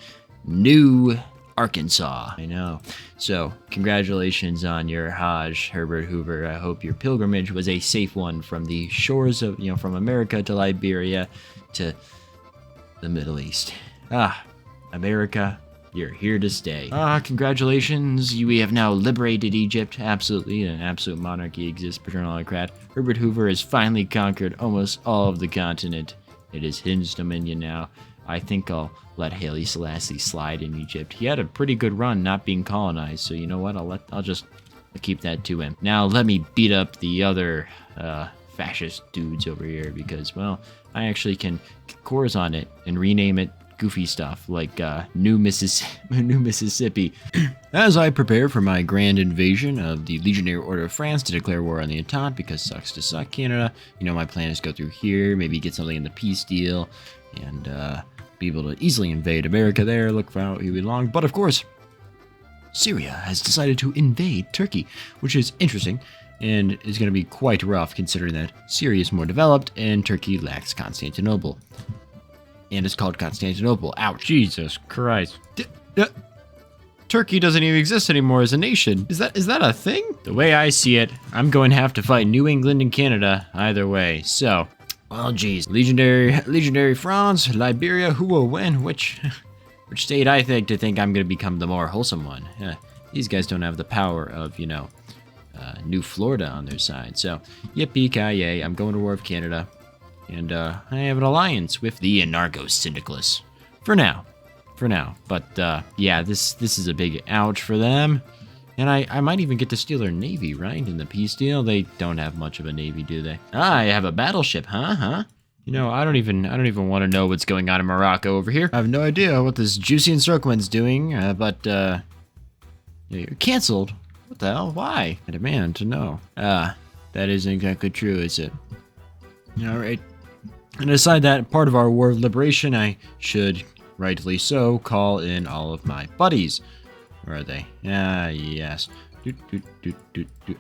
New Arkansas. I know. So, congratulations on your Hajj, Herbert Hoover. I hope your pilgrimage was a safe one from the shores of, from America to Liberia to the Middle East. America, you're here to stay. Congratulations. We have now liberated Egypt. Absolutely. An absolute monarchy exists, paternal autocrat. Herbert Hoover has finally conquered almost all of the continent. It is his dominion now. I think I'll let Haile Selassie slide in Egypt. He had a pretty good run not being colonized, so you know what? I'll just keep that to him. Now let me beat up the other fascist dudes over here because, well, I actually can course on it and rename it goofy stuff like New Mississippi. As I prepare for my grand invasion of the Legionnaire Order of France to declare war on the Entente because sucks to suck Canada, my plan is go through here, maybe get something in the peace deal, and be able to easily invade America there, look for how we belong. But of course, Syria has decided to invade Turkey, which is interesting and is going to be quite rough considering that Syria is more developed and Turkey lacks Constantinople. And it's called Constantinople. Ouch. Jesus Christ. Turkey doesn't even exist anymore as a nation. Is that a thing? The way I see it, I'm going to have to fight New England and Canada either way. So, well, geez. Legionary France, Liberia, who will win? Which state I think I'm going to become the more wholesome one? These guys don't have the power of, New Florida on their side. So, yippee-ki-yay, I'm going to war with Canada. And I have an alliance with the anarcho-syndicalists. For now. But yeah, this is a big ouch for them. And I might even get to steal their navy, right? In the peace deal, they don't have much of a navy, do they? I have a battleship, huh? I don't even want to know what's going on in Morocco over here. I have no idea what this Juicy Encirclement's doing, but you're canceled. What the hell? Why? I demand to know. That isn't exactly true, is it? All right. And aside that, part of our war of liberation, I should, rightly so, call in all of my buddies. Where are they? Yes.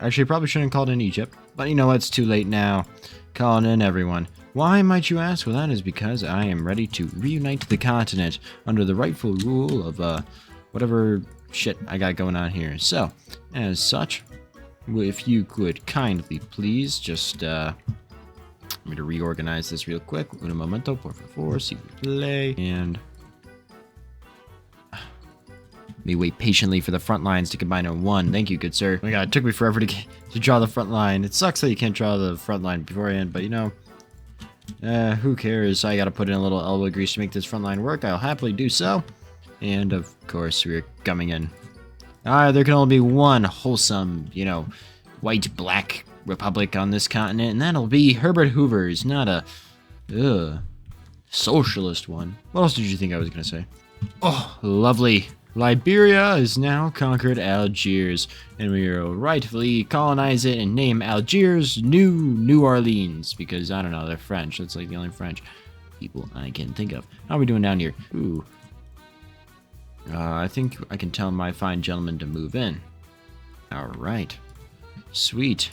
Actually, I probably shouldn't have called in Egypt. But you know what? It's too late now. Calling in everyone. Why, might you ask? Well, that is because I am ready to reunite the continent under the rightful rule of, whatever shit I got going on here. So, as such, if you could kindly please just, I'm going to reorganize this real quick. Un momento, por favor, see play, and me wait patiently for the front lines to combine in one. Thank you, good sir. Oh my god, it took me forever to draw the front line. It sucks that you can't draw the front line beforehand, but who cares? I got to put in a little elbow grease to make this front line work. I'll happily do so. And of course, we're coming in. There can only be one wholesome, white-black republic on this continent, and that'll be Herbert Hoover's, not a socialist one. What else did you think I was gonna say? Oh, lovely. Liberia is now conquered Algiers, and we will rightfully colonize it and name Algiers New Orleans, because, I don't know, they're French. That's like the only French people I can think of. How are we doing down here? Ooh. I think I can tell my fine gentleman to move in. Alright. Sweet.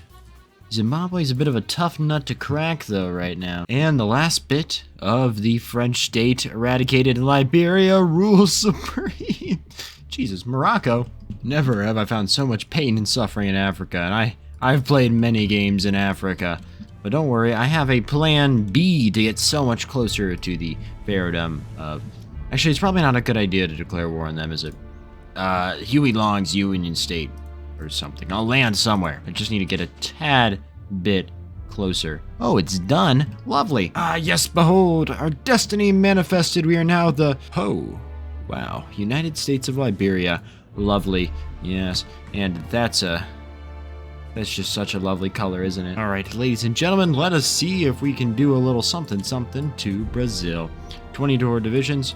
Zimbabwe's a bit of a tough nut to crack, though, right now. And the last bit of the French state eradicated, Liberia rules supreme. Jesus, Morocco. Never have I found so much pain and suffering in Africa, and I've played many games in Africa. But don't worry, I have a plan B to get so much closer to the pharaohdom of... Actually, it's probably not a good idea to declare war on them, is it? Huey Long's Union State. Or something. I'll land somewhere. I just need to get a tad bit closer. Oh, it's done. Lovely. Yes, behold, our destiny manifested. We are now the wow, United States of Liberia. Lovely. Yes, and that's just such a lovely color, isn't it? All right, ladies and gentlemen, let us see if we can do a little something to Brazil. 20 divisions.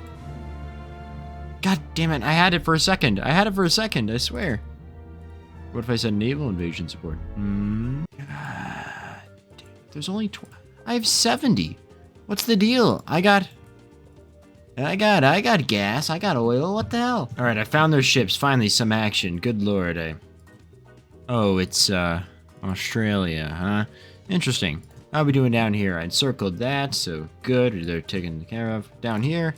God damn it, I had it for a second. I swear. What if I said naval invasion support? God damn, there's only I have 70. What's the deal? I got gas, I got oil, what the hell? Alright, I found their ships, finally some action. Good lord, Oh, it's, Australia, huh? Interesting. How are we doing down here? I encircled that, so good. They're taken care of. Down here,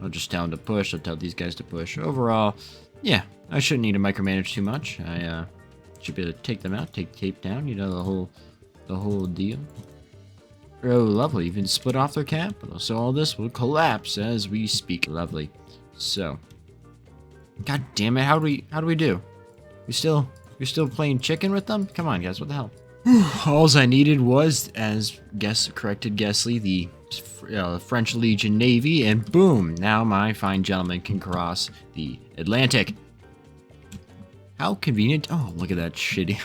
I'll just tell them to push. I'll tell these guys to push. Overall, yeah, I shouldn't need to micromanage too much. I should be able to take them out, take tape down, you know, the whole deal. Oh, lovely. Even split off their capital. So all this will collapse as we speak. Lovely. So, god damn it, how do we do? You're still playing chicken with them? Come on, guys, what the hell? Alls I needed was, as corrected Guessly, the French Legion Navy, and boom, now my fine gentleman can cross the Atlantic. How convenient. Oh, look at that shitty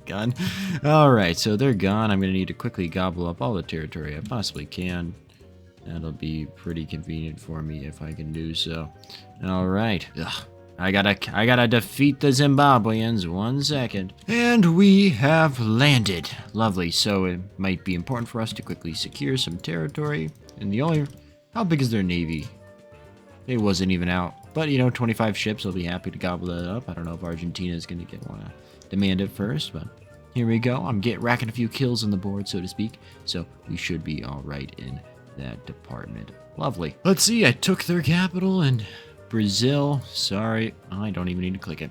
gun. Alright, so they're gone. I'm going to need to quickly gobble up all the territory I possibly can. That'll be pretty convenient for me if I can do so. Alright. I gotta defeat the Zimbabweans. 1 second. And we have landed. Lovely. So it might be important for us to quickly secure some territory. And how big is their navy? It wasn't even out. But, you know, 25 ships, I'll be happy to gobble that up. I don't know if Argentina is going to want to demand it first, but here we go. I'm racking a few kills on the board, so to speak. So we should be all right in that department. Lovely. Let's see. I took their capital and Brazil. Sorry. I don't even need to click it.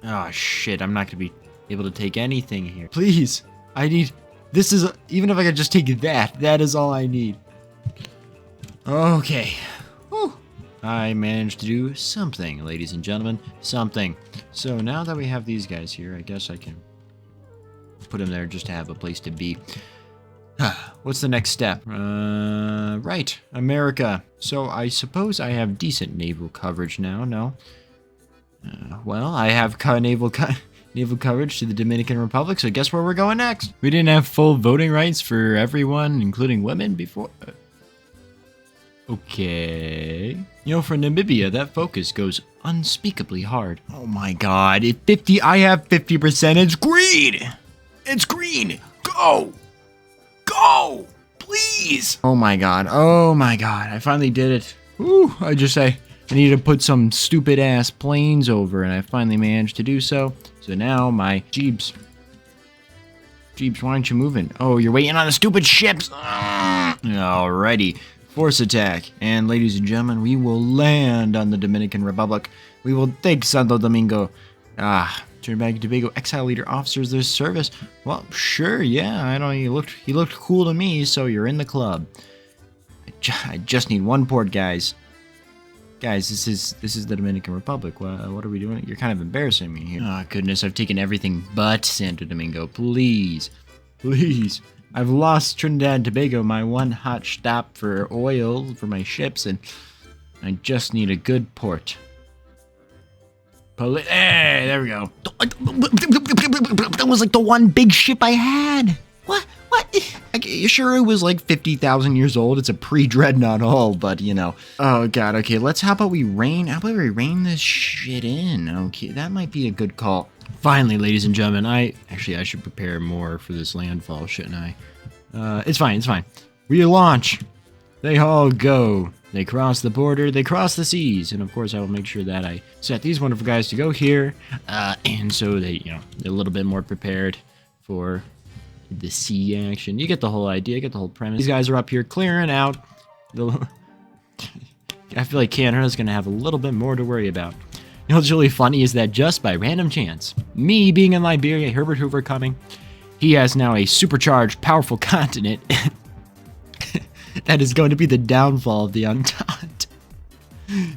Oh, shit. I'm not going to be able to take anything here. Please. Even if I could just take that is all I need. Okay. I managed to do something, ladies and gentlemen. Something. So now that we have these guys here, I guess I can put them there just to have a place to be. What's the next step? Right. America. So I suppose I have decent naval coverage now, no? Well, I have naval coverage to the Dominican Republic, so guess where we're going next? We didn't have full voting rights for everyone, including women, before... Okay. You know, for Namibia, that focus goes unspeakably hard. Oh my god, I have 50%, it's green! It's green! Go! Go! Please! Oh my god, I finally did it. Whew, I needed to put some stupid ass planes over, and I finally managed to do so. So now my Jeeps, why aren't you moving? Oh, you're waiting on the stupid ships! Alrighty. Force attack, and ladies and gentlemen, we will land on the Dominican Republic. We will take Santo Domingo. Trinidad and Tobago exile leader officers their service. Well, sure, yeah, I don't know, he looked cool to me, so you're in the club. I just need one port, guys. Guys, this is the Dominican Republic. What are we doing? You're kind of embarrassing me here. Oh goodness, I've taken everything but Santo Domingo. Please. I've lost Trinidad and Tobago, my one hot stop for oil for my ships, and I just need a good port. Hey, there we go. That was like the one big ship I had. What? Sure, it was like 50,000 years old. It's a pre-dreadnought hull, but you know. Oh god, okay, how about we rain this shit in? Okay, that might be a good call. Finally, ladies and gentlemen, I should prepare more for this landfall, shouldn't I? It's fine. We launch. They all go. They cross the border, they cross the seas, and of course I will make sure that I set these wonderful guys to go here, and so they, you know, they're a little bit more prepared for the sea action. You get the whole idea, get the whole premise. These guys are up here clearing out. I feel like Canada's gonna have a little bit more to worry about. You know what's really funny is that just by random chance, me being in Liberia, Herbert Hoover coming, he has now a supercharged, powerful continent that is going to be the downfall of the Entente.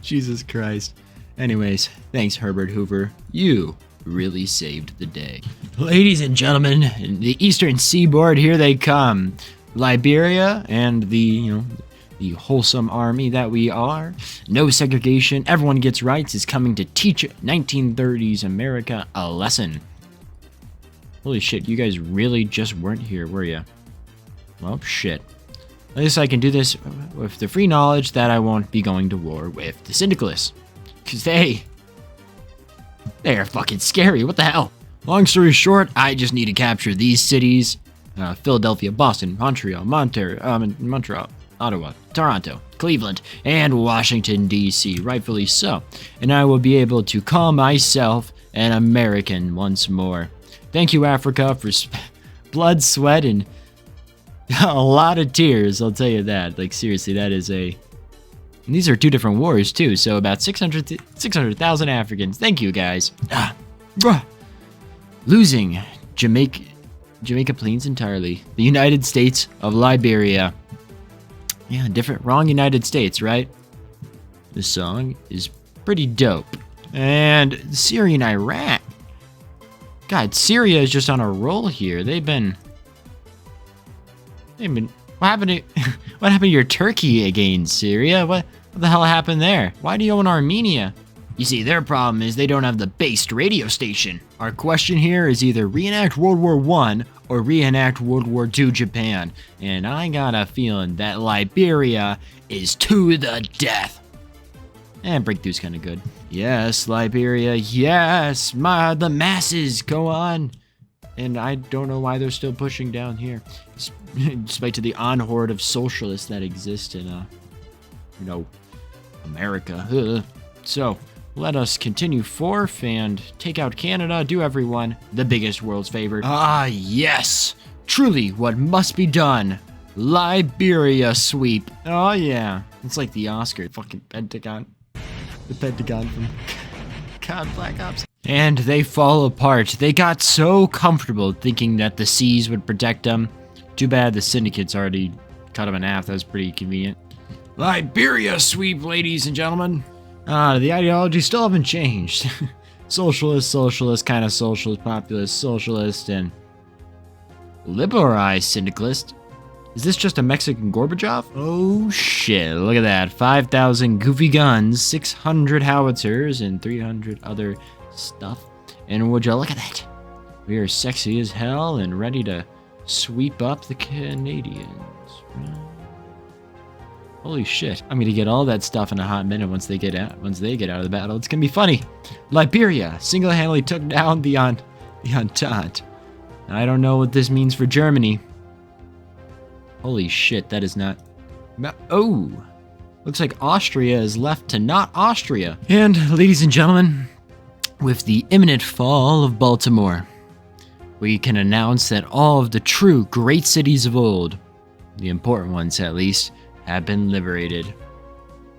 Jesus Christ. Anyways, thanks Herbert Hoover. You really saved the day. Ladies and gentlemen, the eastern seaboard, here they come. Liberia and the wholesome army that we are. No segregation, everyone gets rights is coming to teach 1930s America a lesson. Holy shit, you guys really just weren't here, were ya? Well, shit. At least I can do this with the free knowledge that I won't be going to war with the Syndicalists. Because they are fucking scary. What the hell? Long story short, I just need to capture these cities. Philadelphia, Boston, Montreal, Ottawa, Toronto, Cleveland, and Washington, D.C., rightfully so. And I will be able to call myself an American once more. Thank you, Africa, for blood, sweat, and a lot of tears, I'll tell you that. Like, seriously, that is a... And these are 2 different wars, too, so about 600,000 Africans. Thank you, guys. Losing Jamaica Plains entirely. The United States of Liberia. Yeah, wrong United States, right? This song is pretty dope. And Syria and Iraq. God, Syria is just on a roll here. They've been... What happened to your Turkey again, Syria? What the hell happened there? Why do you own Armenia? You see, their problem is they don't have the based radio station. Our question here is either reenact World War I or reenact World War II Japan. And I got a feeling that Liberia is to the death. And Breakthrough's kind of good. Yes, Liberia, yes, the masses, go on. And I don't know why they're still pushing down here. Despite to the onhorde of socialists that exist in, America. So, let us continue forth and take out Canada, do everyone the biggest world's favor. Ah, yes! Truly, what must be done. Liberia sweep. Oh, yeah. It's like the Oscar, fucking Pentagon. The Pentagon from COD Black Ops. And they fall apart. They got so comfortable thinking that the seas would protect them. Too bad the syndicates already cut them in half. That was pretty convenient. Liberia sweep, ladies and gentlemen. The ideology still haven't changed. Socialist, kind of socialist, populist, socialist, and liberalized syndicalist. Is this just a Mexican Gorbachev? Oh shit, look at that. 5,000 goofy guns, 600 howitzers, and 300 other stuff. And would you look at that? We are sexy as hell and ready to sweep up the Canadians. Holy shit. I'm gonna get all that stuff in a hot minute once they get out of the battle. It's gonna be funny. Liberia single-handedly took down the Entente. I don't know what this means for Germany. Holy shit, that is not... Oh! Looks like Austria is left to not Austria. And, ladies and gentlemen, with the imminent fall of Baltimore, we can announce that all of the true great cities of old, the important ones at least, have been liberated.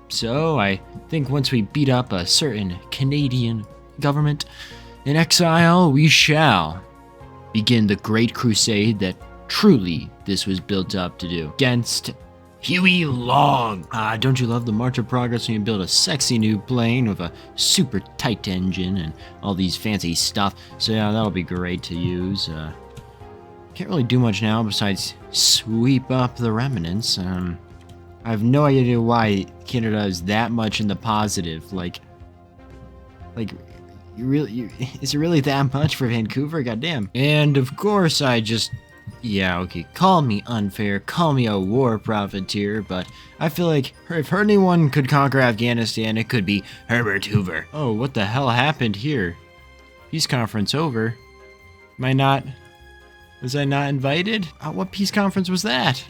So I think once we beat up a certain Canadian government in exile, we shall begin the great crusade that truly this was built up to do against Huey Long. Don't you love the March of Progress when you build a sexy new plane with a super tight engine and all these fancy stuff? So yeah, that'll be great to use. Can't really do much now besides sweep up the remnants. I have no idea why Canada is that much in the positive. Like, is it really that much for Vancouver? Goddamn. And of course, yeah, okay, call me unfair, call me a war profiteer, but I feel like if anyone could conquer Afghanistan, it could be Herbert Hoover. Oh, what the hell happened here? Peace conference over. Was I not invited? What peace conference was that?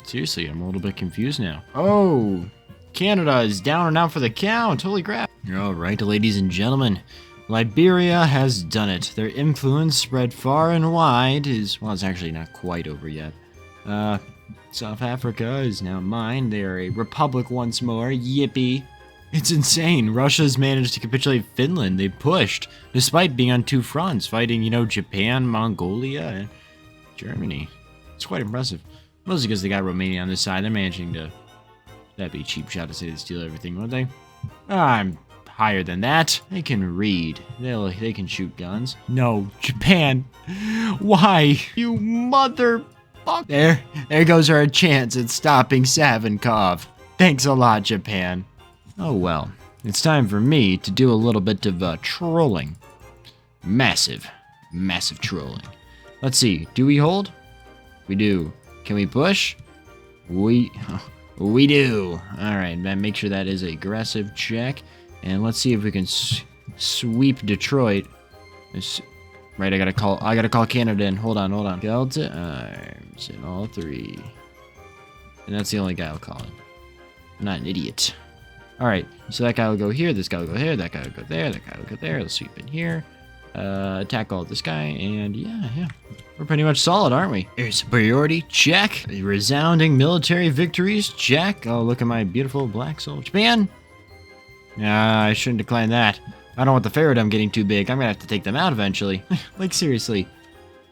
Seriously, I'm a little bit confused now. Oh, Canada is down and out for the count. Holy crap. All right, ladies and gentlemen. Liberia has done it. Their influence spread far and wide well, it's actually not quite over yet. South Africa is now mine. They are a republic once more. Yippee. It's insane. Russia's managed to capitulate Finland. They pushed, despite being on 2 fronts, fighting, Japan, Mongolia, and Germany. It's quite impressive. Mostly because they got Romania on this side. They're managing to... That'd be a cheap shot to say they steal everything, wouldn't they? I'm higher than that. They can read. They can shoot guns. No, Japan. Why? You motherfucker. There goes our chance at stopping Savinkov. Thanks a lot, Japan. Oh well. It's time for me to do a little bit of trolling. Massive trolling. Let's see. Do we hold? We do. Can we push? We do. All right, man. Make sure that is aggressive check, and let's see if we can sweep Detroit. Right, I gotta call Canada in. Hold on. Delta arms in all three, and that's the only guy I'll call in. I'm not an idiot. All right, so that guy will go here. This guy will go here. That guy will go there. That guy will go there. Let's sweep in here. Attack all this guy, and yeah. We're pretty much solid, aren't we? Air superiority, check. Resounding military victories, check. Oh, look at my beautiful black soul. Japan? Nah, I shouldn't decline that. I don't want the Pharaoh getting too big. I'm gonna have to take them out eventually. Like, seriously.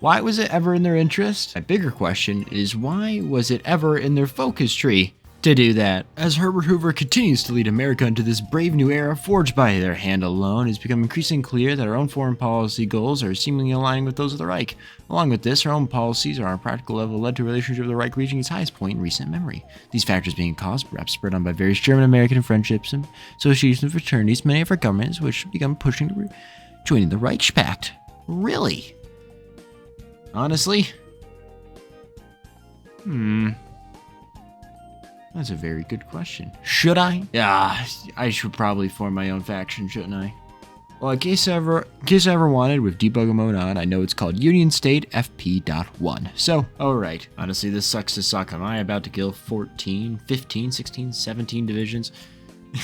Why was it ever in their interest? A bigger question is, why was it ever in their focus tree to do that? As Herbert Hoover continues to lead America into this brave new era forged by their hand alone, it's become increasingly clear that our own foreign policy goals are seemingly aligning with those of the Reich. Along with this, our own policies on a practical level led to a relationship with the Reich reaching its highest point in recent memory. These factors being caused, perhaps spurred on by various German, American friendships and associations and fraternities, many of our governments which have begun pushing to joining the Reichspakt. Really? Honestly? That's a very good question. Should I? Yeah, I should probably form my own faction, shouldn't I? Well, in case I ever wanted, with debugger mode on, I know it's called Union State FP.1. So, alright. Honestly, this sucks to suck. Am I about to kill 14, 15, 16, 17 divisions? It's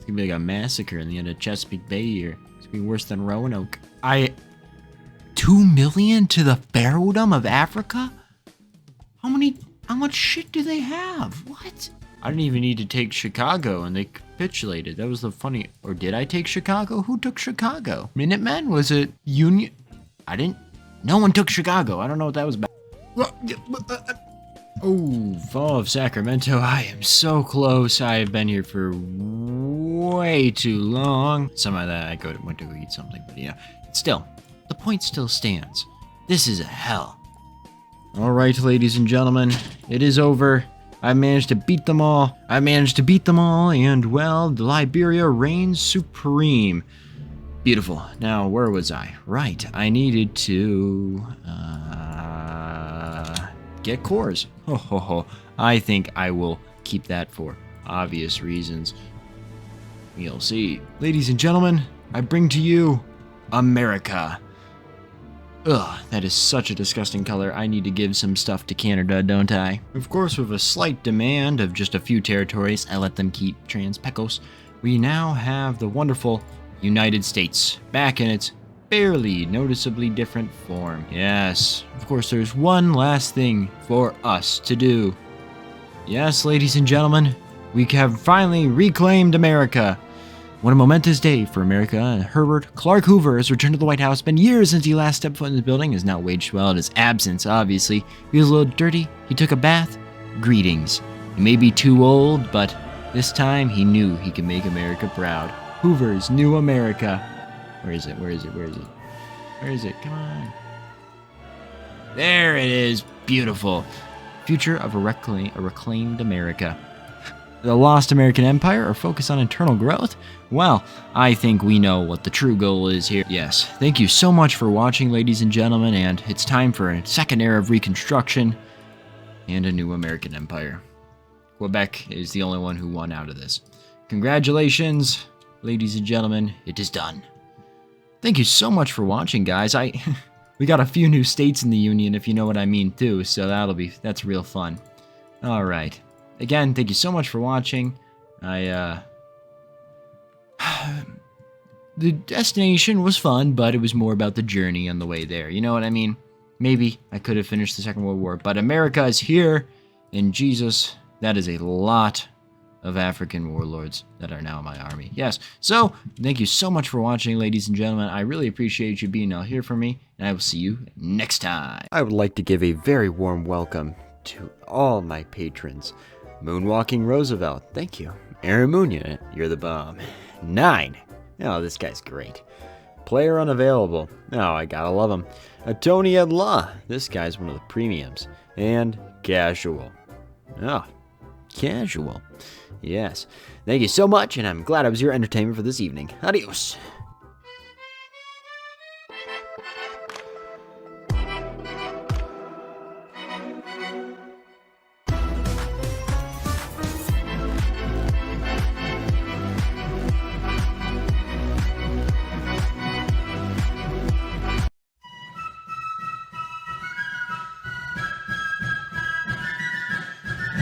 gonna be like a massacre in the end of Chesapeake Bay here. It's gonna be worse than Roanoke. 2 million to the pharaohdom of Africa? How much shit do they have? What? I didn't even need to take Chicago, and they capitulated. That was the funny... Or did I take Chicago? Who took Chicago? Minutemen? Was it Union? I didn't... No one took Chicago. I don't know what that was about. Oh, fall of Sacramento. I am so close. I have been here for way too long. Some of that I went to go eat something, but yeah. Still, the point still stands. This is a hell. All right, ladies and gentlemen, it is over. I managed to beat them all. And, well, Liberia reigns supreme. Beautiful. Now, where was I? Right, I needed to, get cores. I think I will keep that for obvious reasons. You'll see. Ladies and gentlemen, I bring to you America. Ugh, that is such a disgusting color. I need to give some stuff to Canada, don't I? Of course, with a slight demand of just a few territories, I let them keep Trans-Pecos. We now have the wonderful United States, back in its barely noticeably different form. Yes, of course, there's one last thing for us to do. Yes, ladies and gentlemen, we have finally reclaimed America. What a momentous day for America. Herbert Clark Hoover has returned to the White House. It's been years since he last stepped foot in the building. Has now waged well in his absence, obviously. He was a little dirty. He took a bath. Greetings. He may be too old, but this time he knew he could make America proud. Hoover's New America. Where is it? Come on. There it is. Beautiful. Future of a reclaimed America. The lost American Empire or focus on internal growth? Well, I think we know what the true goal is here. Yes, thank you so much for watching, ladies and gentlemen, and it's time for a second era of Reconstruction and a new American Empire. Quebec is the only one who won out of this. Congratulations, ladies and gentlemen, it is done. Thank you so much for watching, guys. We got a few new states in the Union, if you know what I mean, too, so that's real fun. All right. Again, thank you so much for watching. The destination was fun, but it was more about the journey on the way there. You know what I mean? Maybe I could have finished the Second World War, but America is here, and Jesus, that is a lot of African warlords that are now in my army. Yes, so thank you so much for watching, ladies and gentlemen. I really appreciate you being out here for me, and I will see you next time. I would like to give a very warm welcome to all my patrons. Moonwalking Roosevelt, thank you. Aaronmoonunit, you're the bomb. 9. Oh, this guy's great. Player unavailable. Oh, I gotta love him. Atonia Law, this guy's one of the premiums. And Casual. Oh, Casual. Yes. Thank you so much, and I'm glad I was your entertainment for this evening. Adios.